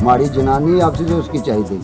माड़ी जनानी आपसे जो उसकी चाहिए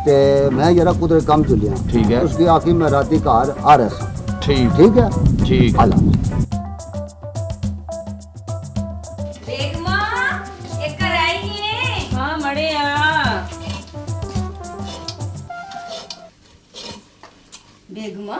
ते मैं जरा कुदरे कम चलिया ठीक है उसकी आखिर मैं राती घर आ रहा ठीक ठीक है ठीक अल्लाह बेगमा एक कर आई है हाँ मड़े बेगमा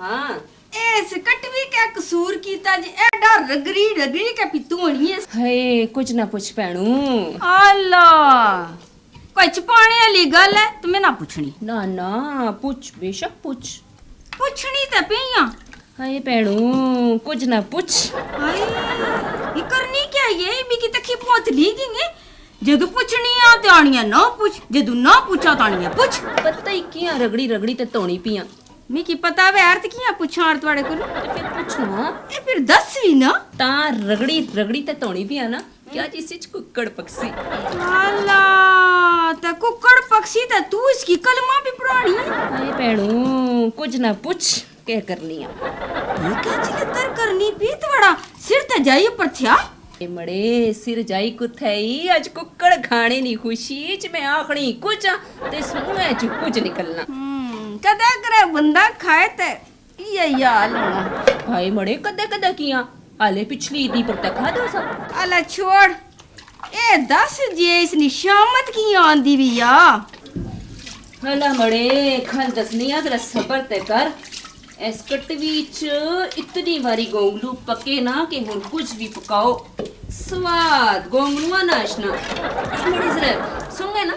हाँ ऐस कटवी क्या कसूर कीता जी एडा रगड़ी रगड़ी के पितू होनी है है कुछ ना पूछ भैनू अल्लाह कोई छुपाने वाली गल है तुम्हें ना पूछनी ना ना पूछ बेशक पूछ पूछनी तो पिया हाय भैनू कुछ ना पूछ हाय ये करनी क्या ये भी की तखी पहुंच ली गई जदू पूछनी आ ते आनिया ना पूछ जदू ना पूछा तानिया पूछ पता ही किया रगड़ी रगड़ी ते तोनी पिया मिकी पता वे अर्थ किया पूछा और तुम्हारे को ते फिर पूछना ए फिर दस भी ना ता रगड़ी रगड़ी ते तोनी पिया ना क्या जिसे कुक्कड़ पक्षी अल्लाह ता कुक्कड़ पक्षी ता तू इसकी कलमा भी पढ़ानी हाय भैनू कुछ ना पूछ क्या करनी है ये क्या चिलतर करनी भी बड़ा सिर ते जाई ऊपर थया ए मड़े सिर जाई कुथई आज कुक्कड़ खाने नी खुशी च मैं आखनी कुछ ते सुने च कुछ निकलना कदा करे बंदा खाए ते ये याल होना हाय मड़े कदे कदे किया आले पिछली ईदी पर तक खा दो सब अला छोड़ ए दस जे इस निशामत की आंदी भी या हला मड़े खल दसनिया जरा सबर ते कर एस कटवी च इतनी बारी गोंगलू पके ना कि हुन कुछ भी पकाओ स्वाद गोंगलुआ नाशना मड़े जरा सुन गए ना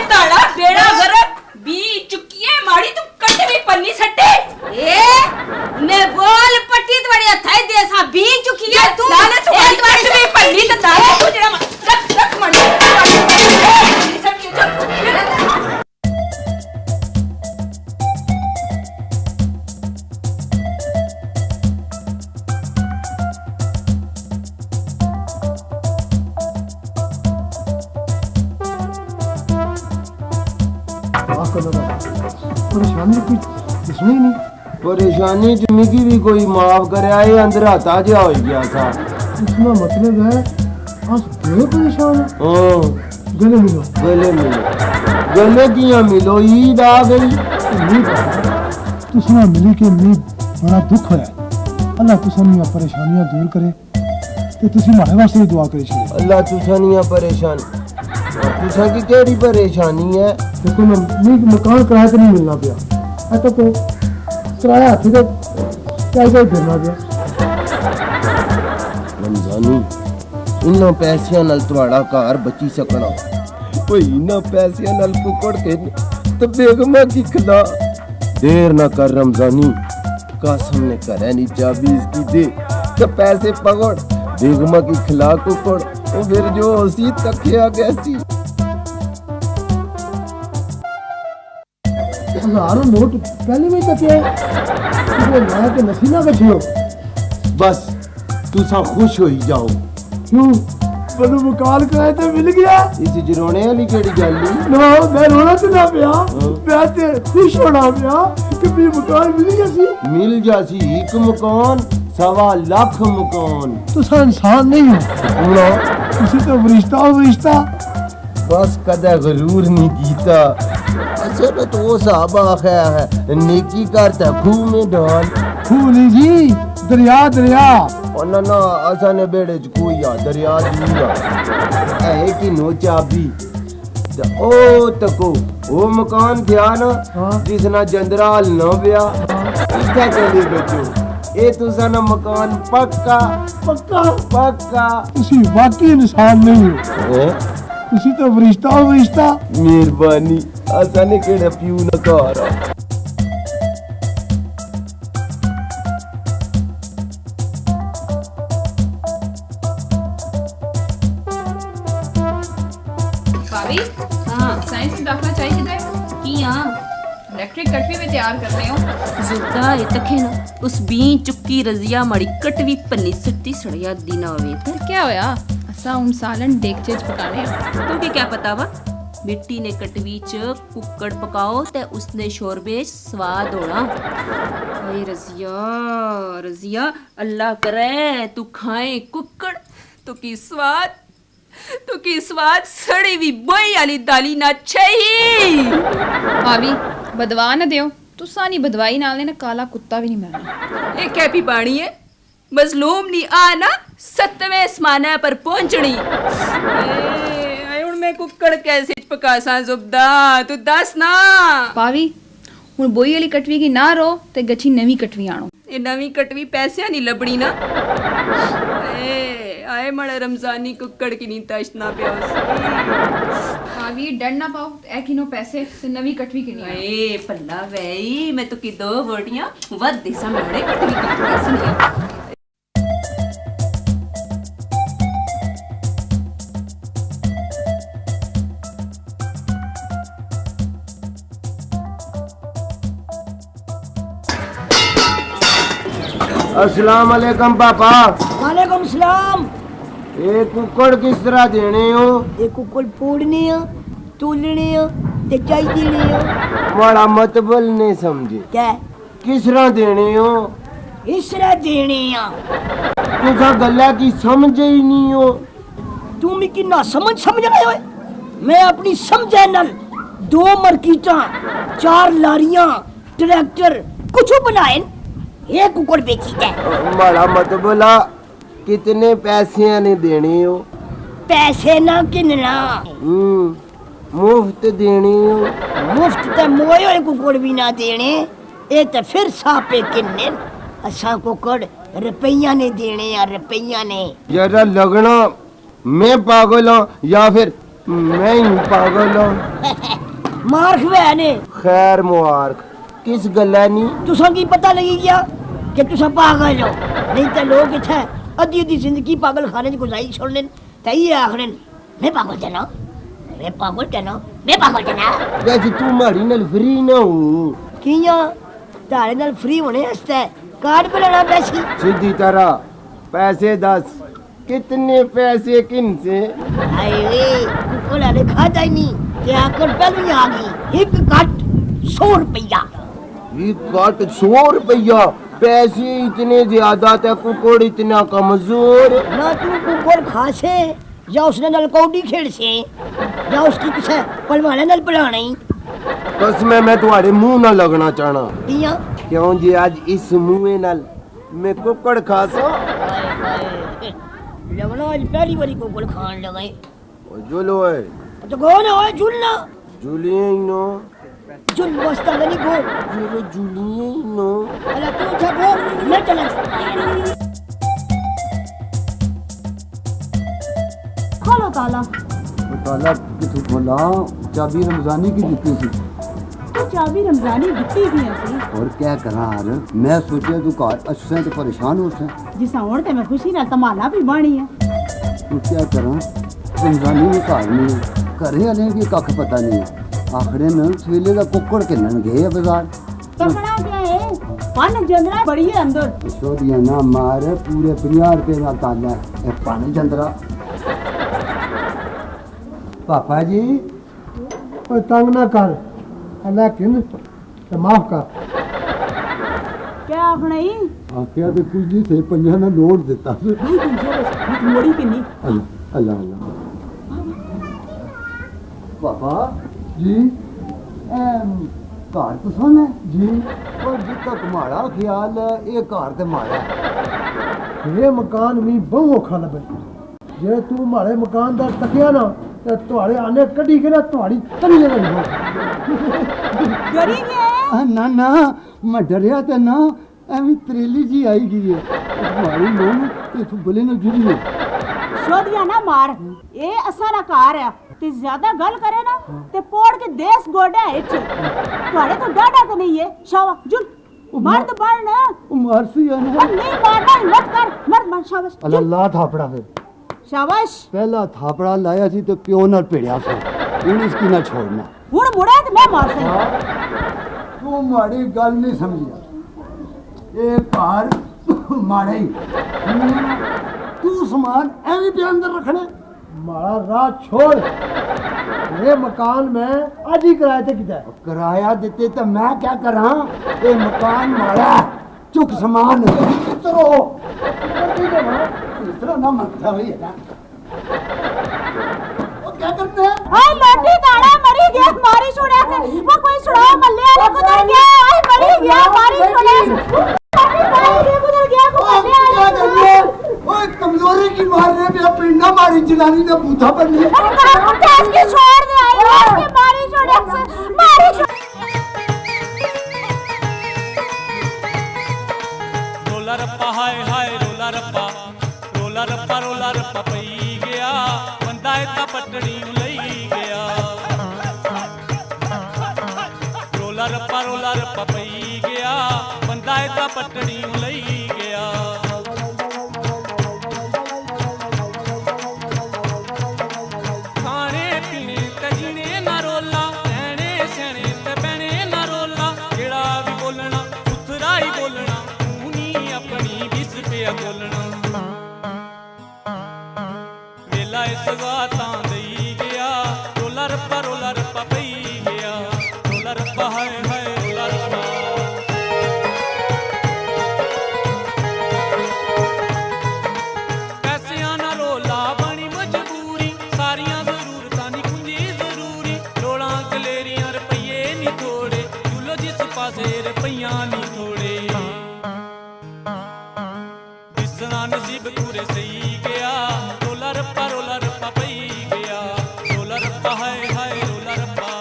ताड़ा बेड़ा गरक बी चुकी है माड़ी तू कटवी पन्नी सट्टे ए मैं बोल पट्टी तुम्हारी हथाई दे सा बी चुकी है तू लाने तू कटवी पन्नी तो दाले तू जरा रख रख मड़ी परेशानी कुछ इसमें नहीं परेशानी जिंदगी भी कोई माफ करे आए अंदर आता जा हो गया था इसका मतलब है आज बड़े परेशान है हाँ गले मिलो गले किया मिलो ईद आ गई तुसना मिली के मी बड़ा दुख है अल्लाह तुसनिया परेशानियां दूर करे ते तुसी मारे वास्ते दुआ करे छे अल्लाह तुसनिया परेशान तुसा की केड़ी परेशानी है देखो ना मी मकान किराए पे नहीं मिलना पिया है तो को किराया हाथ से कैसे देना पिया रमजानी इन्ना पैसियां नाल तुम्हारा घर बची सकना कोई इन्ना पैसियां नाल कुकड़ के तो बेगमा की खिला देर ना कर रमजानी कासम ने करे नी चाबी इसकी दे तो पैसे पकड़ बेगमा की खिला कुकड़ तो फिर जो उसी तकिया कैसी हजारों नोट पहले में तक है ये नया के नसीना बैठे हो बस तुसा खुश हो ही जाओ क्यों बनु मकान किराए ते मिल गया इस जरोने वाली केड़ी गल नहीं ना मैं रोना तो ना पिया मैं ते खुश होना पिया कि भी मकान मिल गया सी मिल जासी एक मकान 1.25 लाख मकान तुसा इंसान नहीं हो ना तुसी तो फरिश्ता बस कदा गरूर नहीं कीता असल तो वो साहब आखिया है नेकी करता खूह में डाल खूली जी दरिया और ना असा ने बेड़े च कोई आ दरिया दूरा है कि नो चाबी ओ तको वो मकान थिया ना जिसना जंदराल न बिया इसका चली बचो ए तुसा ना मकान पक्का तुसी वाकई इंसान नहीं हो तुसी तो फरिश्ता मेहरबानी असा ने केड़ा प्यू न घर भाभी हाँ साइंस में दाखला चाहिए किधर की हां इलेक्ट्रिक कटवी में तैयार करने हो जुदा ये तखे ना उस बी चुक्की रजिया मड़ी कटवी पन्नी सट्टी सड़िया दीना होवे फिर क्या होया असा उन सालन डेगचे च पकाने तुके क्या पता वा मिट्टी ने कटवी च कुक्कड़ पकाओ ते उसने शोरबे स्वाद होना ओए रजिया अल्लाह करे तू खाए कुक्कड़ तो की स्वाद सड़ी भी बोई वाली दाली ना चाहिए। भाभी बदवा ना दियो, तुसा नहीं बदवाई नाल ने काला कुत्ता भी नहीं मरना। ये कैपी बाणी है मजलूम नहीं आना 7वें आसमाना पर पहुंचनी। मैं कुक्कड़ कैसे पकासा जुबदा तू दस ना। भाभी हुण बोई वाली कटवी की ना रो ते गच्छी नवी कटवी आणो। ये नवी कटवी पैसे नहीं लबड़ी ना। आए मड़ा रमजानी कुक्कड़ की नी तशना पिया भाभी डर ना पाओ, ए किनो पैसे ते नवी कटवी की नहीं। ए पल्ला वई मैं तो की 2 बोटियां वद दिसा मड़े कटवी की पैसे नहीं। अस्सलाम वालेकुम पापा। वालेकुम सलाम। ये कुक्कड़ किस तरह देने हो? ये कुक्कड़ पोड़ने आ, तोलने आ, ते चाय देने आ। बड़ा मतबल नहीं समझे। क्या? किस तरह देने हो? इस तरह देने आ। तुझा गल्ला की समझ ही नहीं हो। तुम की ना समझ रहे हो? मैं अपनी समझे नल 2 मरकीटा, 4 लारियां, ट्रैक्टर कुछ बनाए ये कुक्कड़ बेची है। बड़ा मतबला कितने पैसे ने देने हो? पैसे ना किनना, मुफ्त देने हो। मुफ्त ते मोए कुक्कड़ भी ना देने, ये तो फिर सापे किन्ने। असा कुक्कड़ रुपया ने देने या रुपया ने। जरा लगना मैं पागल हूँ या फिर मैं ही पागल हूँ। मार्क वे ने खैर मुबारक। किस गल्ला नहीं? तुसा की पता लगी क्या कि तुसा पागल हो? नहीं तो लोग इत्थे अद्धी जिंदगी पागल खाने गुजारी छोड़ने ते ये आखने मैं पागल जना, मैं पागल जना, मैं पागल जना। वैसे तू मारी नल फ्री ना हो। किया तारे नाल फ्री होने वास्ते कार्ड बनाना पैसी। सीधी तरह पैसे 10। कितने पैसे किन से? हाय रे कुक्कड़ आले खाता ही नहीं ते आकर पहले ही आ गई। एक कट 100 रुपया। ये काट 100 रुपया। पैसे इतने ज्यादा थे, कुक्कड़ इतना कमजोर। ना तू कुक्कड़ खा से या उसने नल कौडी खेल से या उसकी किसे पलवाने नल पलाने। बस मैं तुम्हारे मुंह ना लगना चाहना। किया क्यों जी आज इस मुंह नल मैं कुक्कड़ खा सो। लगना आज पहली बारी कुक्कड़ खान लगे। जुलो है तो कौन है झूलना? जुलिए नो। झूल बस्ता नहीं गो। जुलो जुलिए नो। अरे तू छको मैं चला। खोलो ताला। ताला किथों खोला? चाबी रमजानी की दित्ती सी। तो चाबी रमजानी दित्ती थी ऐसी। और क्या करा यार, मैं सोचा तू घर अच्छे तो परेशान हो से। जिस होण ते मैं खुशी नाल तमाला भी बाणी है। तू क्या करा, रमजानी भी घर नहीं है, घरे वाले की कख पता नहीं है। आखिर न सवेले का कुक्कड़ किनन गए बाजार। पकड़ा क्या है? पान जंदरा बड़ी है अंदर। छोड़िया ना मार, पूरे 50 रुपए का ताला है पानी जंदरा। पापा जी ओए तंग ना कर, अल्लाह किन ते माफ कर। क्या आखना ही? आखिया तो कुछ जी थे 50 ना नोट देता सी। भाई तुम जो मोड़ी किन्नी। अल्लाह अल्लाह अल्लाह। पापा जी घर पसंद है जी। और जितना तुम्हारा ख्याल है ये घर ते माड़ा है। ये मकान भी बहु औखा लगे। जे तू हमारे मकान दा तकिया ना ते तुम्हारे आने कड़ी के ना तुम्हारी तनी जगह नहीं हो। डरी गया? ना ना मैं डरिया ते ना एवं त्रेली जी आई गई है तुम्हारी मोन ते तू बोले ना जुड़ी है। छोड़िया ना मार, ये असारा कार है ते ज्यादा गल करे ना ते पोड़ के देश गोडा है इच। तुम्हारे तो डाडा तो नहीं है शावा जुल मार तो मार ना। मारसी है ना। नहीं मारना मत कर, मर शाबाश अल्लाह थापड़ा फिर शाबाश। पहला थापड़ा लाया सी तो प्यो नाल पेड़िया सी, हुन इसकी ना छोड़ना। हुन मुड़ा ते मैं मार सही। तू माड़ी गल नहीं समझिया, ये घर माड़ा ही तू सामान एवं पे अंदर रखने। हमारा राह छोड़। ये मकान में आज ही किराए ते किता है। किराया देते तो मैं क्या करा, ये मकान माड़ा चुक सामान चलो इस तरह ना मनता हुई है ना वो क्या करते हैं हाय लाठी गाड़ा मरी गया मारी छोड़े वो कोई छुड़ाओ मल्ले वाले को उधर गया हाय मरी गया मारी छोड़े उधर गया को मल्ले वाले ओए कमजोरी की मारने पे पिंडा मारी जनानी ने बूथा बननी इसकी छोड़ दे आई इसकी मारी छोड़े मारी रोला रप्पा हाय हाय रोला रप्पा रोला रप्पा रोला रप्पा पई गया बंदा इतना पटड़ी नूं लई गया रोला रप्पा पई गया बंदा इतना पटड़ी नूं लई गया खाने पीने ते जीने ना रोला रहने सहने ते बहने ना रोला जेड़ा भी बोलना उतरा ही बोलना तू नी अपनी बिस पे बोलना वेला इस गातां दई गया रोला रप्पा पई गया रोला रप्पा हाय हाय रोला रप्पा पैसिਆਂ ना रोला बनी मजबूरी सारियां जरूरतां दी कुंजी जरूरी लोड़ां कलेरियां रुपये नी थोड़े चुलो जिस पासे रुपइयां नी थोड़े दिसना नसीब पूरे सही गया रोला रप्पा पई गया रोला रप्पा हाय हाय रोला रप्पा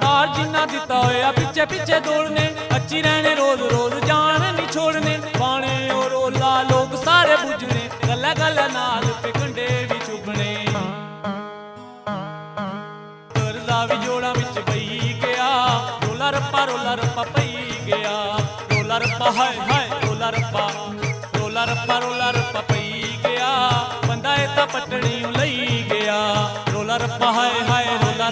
दार जिन्ना दिता होया पिछे पिछे दौड़ने अच्छी रहने रोज रोज जान नहीं छोड़ने पाने और रोला लोग सारे बुझने गला गला नाल पे कंडे भी चुभने करजा भी जोड़ा विच पई गया रोला रप्पा पई गया रोला रप्पा हाय हाय रोला रप्पा पई गया बंदा इतना पटड़ी नूं लई गया रोला रप्पा हाय हाय रोला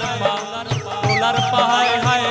रप्पा हाय हाय